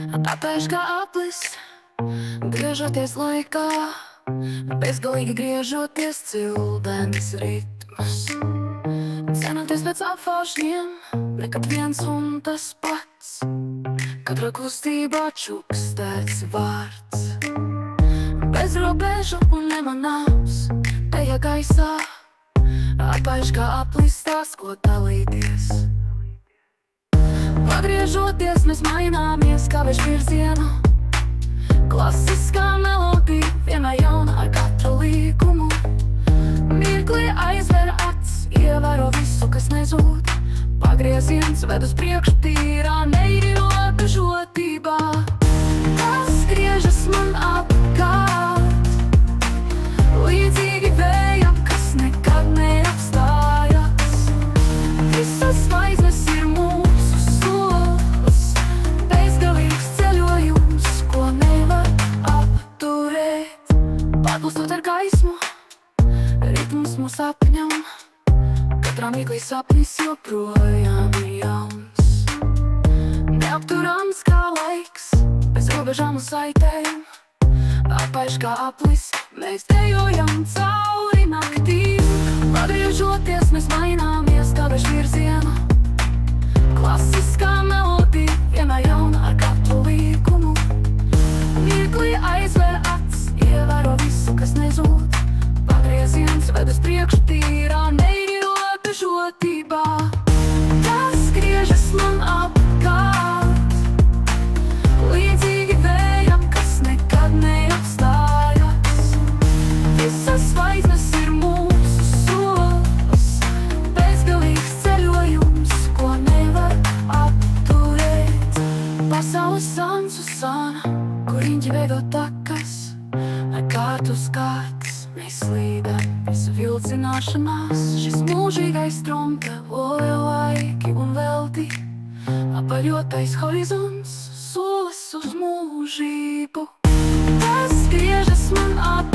Apēž kā aplis, griežoties laikā, bezgalīgi griežoties cildens ritms. Cenoties pēc apvāršņiem, nekad viens un tas pats, katrā kustībā čukstēts vārds. Bez robežu un nemanāms, teja gaisā, apēž kā aplis tās, ko dalīties. Pagriežoties, mēs maināmies kā veš virzienu. Klasiskā melodija, viena jauna ar katru līkumu. Mirklī aizver acs, ievēro visu, kas nezūd. Pagrieziens ved uz priekšu tīrā, neierobežotībā. Tas griežas man apkārt, līdzīgi vējam, kas nekad neapstājas. Visas zvaigznes ir mūsu solis, bezgalīgs ceļojums, ko nevar apturēt. Paklūstot ar gaismu, ritms mūs apņem, katrā mirklī sapnis joprojām jauns. Neapturams kā laiks, bez robežām un saitēm, apēž kā aplis, mēs dejojam cauri naktīm. Pagriežoties, mēs maināmies kā veš virzienu. Klasiskā melodija, viena jauna ar katru līkumu. Mirklī aizver acs, ievēro visu, kas nezūd. Pagrieziens ved uz priekšu tīrā, neierobežotībā. Tas griežas man apkārt, līdzīgi vējam, kas nekad neapstājas. Visas zvaigznes ir mūsu solis, bezgalīgs ceļojums, ko nevar apturēt. Pasaules sans uz sana, kur riņķi veido takas, ar kārtu uz kārtas mēs slīdam bez vilcināšanās. Šis mūžīgais trompe loja laiki un velti, apaļotais horizons, solis uz mūžību. Tas griežas man apkārt,